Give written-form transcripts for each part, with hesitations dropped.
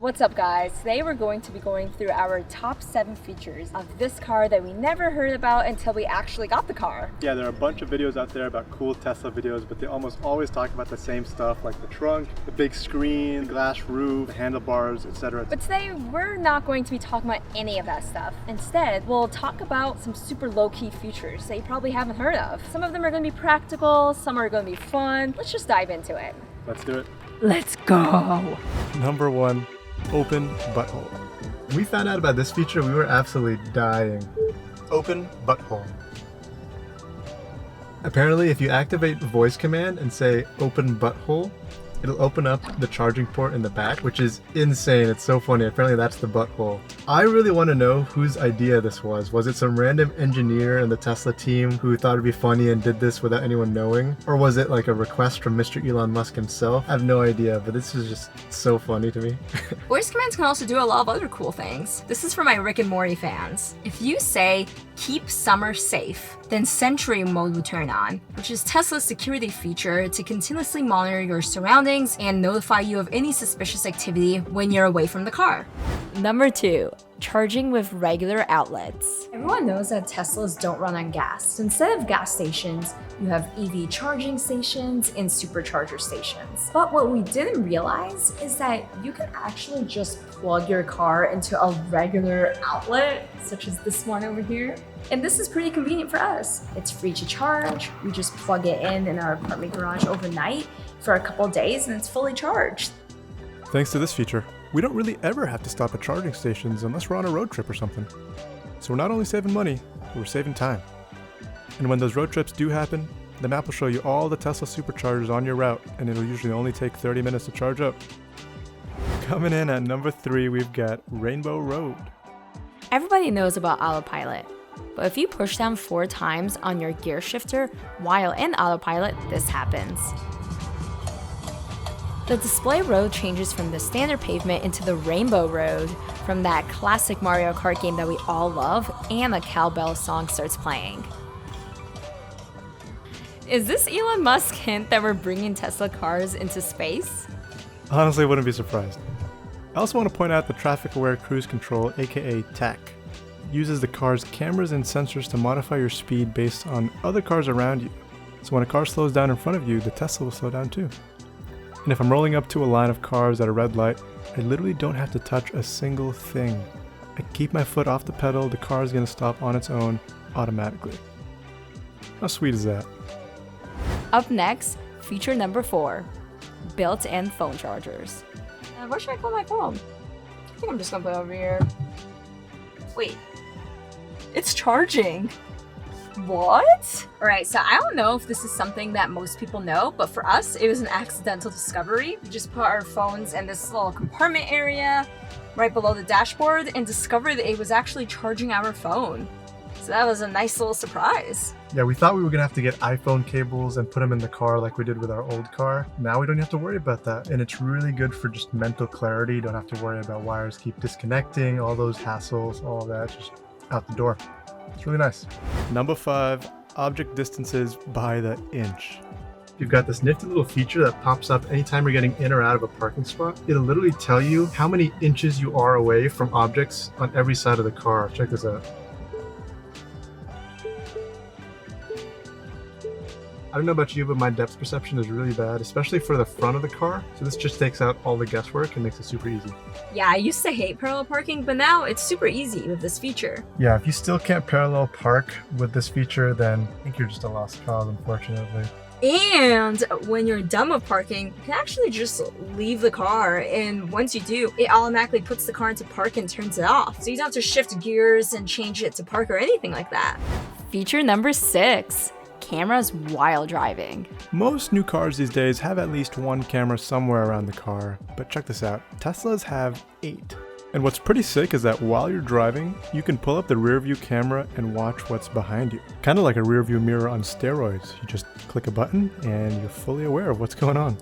What's up guys? Today we're going to be going through our top 7 features of this car that we never heard about until we actually got the car. Yeah, there are a bunch of videos out there about cool Tesla videos, but they almost always talk about the same stuff like the trunk, the big screen, the glass roof, the handlebars, etc. But today we're not going to be talking about any of that stuff. Instead, we'll talk about some super low-key features that you probably haven't heard of. Some of them are going to be practical, some are going to be fun. Let's just dive into it. Let's do it. Let's go! Number 1. Open butthole. When we found out about this feature, we were absolutely dying. Open butthole. Apparently, if you activate the voice command and say open butthole, it'll open up the charging port in the back, which is insane. It's so funny. Apparently that's the butthole. I really want to know whose idea this was. Was it some random engineer in the Tesla team who thought it'd be funny and did this without anyone knowing? Or was it like a request from Mr. Elon Musk himself? I have no idea, but this is just so funny to me. Voice commands can also do a lot of other cool things. This is for my Rick and Morty fans. If you say, keep summer safe, then Sentry mode will turn on, which is Tesla's security feature to continuously monitor your surroundings and notify you of any suspicious activity when you're away from the car. Number 2. Charging with regular outlets. Everyone knows that Teslas don't run on gas. Instead of gas stations, you have EV charging stations and supercharger stations. But what we didn't realize is that you can actually just plug your car into a regular outlet, such as this one over here. And this is pretty convenient for us. It's free to charge. We just plug it in our apartment garage overnight for a couple days and it's fully charged. Thanks to this feature, we don't really ever have to stop at charging stations unless we're on a road trip or something. So we're not only saving money, but we're saving time. And when those road trips do happen, the map will show you all the Tesla superchargers on your route, and it'll usually only take 30 minutes to charge up. Coming in at number 3, we've got Rainbow Road. Everybody knows about autopilot, but if you push down 4 times on your gear shifter while in autopilot, this happens. The display road changes from the standard pavement into the Rainbow Road from that classic Mario Kart game that we all love, and a cowbell song starts playing. Is this Elon Musk hint that we're bringing Tesla cars into space? Honestly, I wouldn't be surprised. I also want to point out the Traffic Aware Cruise Control, aka TAC. It uses the car's cameras and sensors to modify your speed based on other cars around you. So when a car slows down in front of you, the Tesla will slow down too. And if I'm rolling up to a line of cars at a red light, I literally don't have to touch a single thing. I keep my foot off the pedal, the car is going to stop on its own automatically. How sweet is that? Up next, feature number 4, built-in phone chargers. Where should I put my phone? I think I'm just gonna put it over here. Wait, it's charging. What? Alright, so I don't know if this is something that most people know, but for us, it was an accidental discovery. We just put our phones in this little compartment area right below the dashboard and discovered that it was actually charging our phone. So that was a nice little surprise. Yeah, we thought we were gonna have to get iPhone cables and put them in the car like we did with our old car. Now we don't have to worry about that. And it's really good for just mental clarity. You don't have to worry about wires keep disconnecting, all those hassles, all that, just out the door. It's really nice. Number 5, object distances by the inch. You've got this nifty little feature that pops up anytime you're getting in or out of a parking spot. It'll literally tell you how many inches you are away from objects on every side of the car. Check this out. I don't know about you, but my depth perception is really bad, especially for the front of the car. So this just takes out all the guesswork and makes it super easy. Yeah, I used to hate parallel parking, but now it's super easy with this feature. Yeah, if you still can't parallel park with this feature, then I think you're just a lost cause, unfortunately. And when you're done with parking, you can actually just leave the car, and once you do, it automatically puts the car into park and turns it off. So you don't have to shift gears and change it to park or anything like that. Feature number 6, cameras while driving. Most new cars these days have at least one camera somewhere around the car, but check this out, Teslas have 8. And what's pretty sick is that while you're driving, you can pull up the rear view camera and watch what's behind you. Kind of like a rear view mirror on steroids. You just click a button and you're fully aware of what's going on.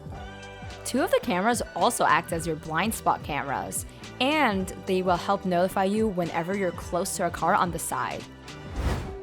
2 of the cameras also act as your blind spot cameras, and they will help notify you whenever you're close to a car on the side.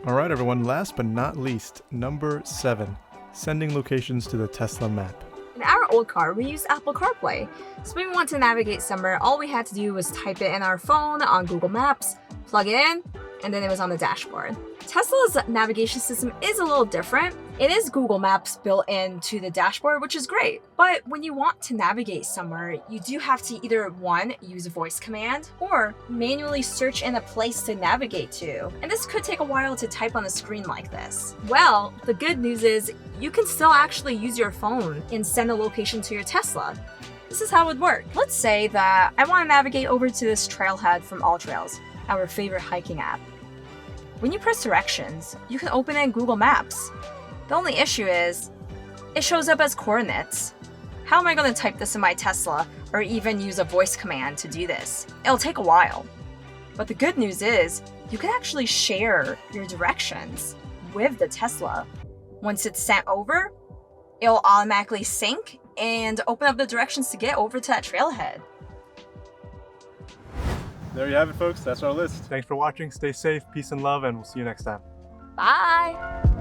All right, everyone, last but not least, number 7, sending locations to the Tesla map. In our old car, we used Apple CarPlay. So when we want to navigate somewhere, all we had to do was type it in our phone on Google Maps, plug it in, and then it was on the dashboard. Tesla's navigation system is a little different. It is Google Maps built into the dashboard, which is great. But when you want to navigate somewhere, you do have to either one, use a voice command, or manually search in a place to navigate to. And this could take a while to type on a screen like this. Well, the good news is you can still actually use your phone and send a location to your Tesla. This is how it would work. Let's say that I want to navigate over to this trailhead from AllTrails, our favorite hiking app. When you press directions, you can open it in Google Maps. The only issue is, it shows up as coordinates. How am I going to type this in my Tesla or even use a voice command to do this? It'll take a while. But the good news is, you can actually share your directions with the Tesla. Once it's sent over, it'll automatically sync and open up the directions to get over to that trailhead. There you have it, folks. That's our list. Thanks for watching. Stay safe, peace and love, and we'll see you next time. Bye!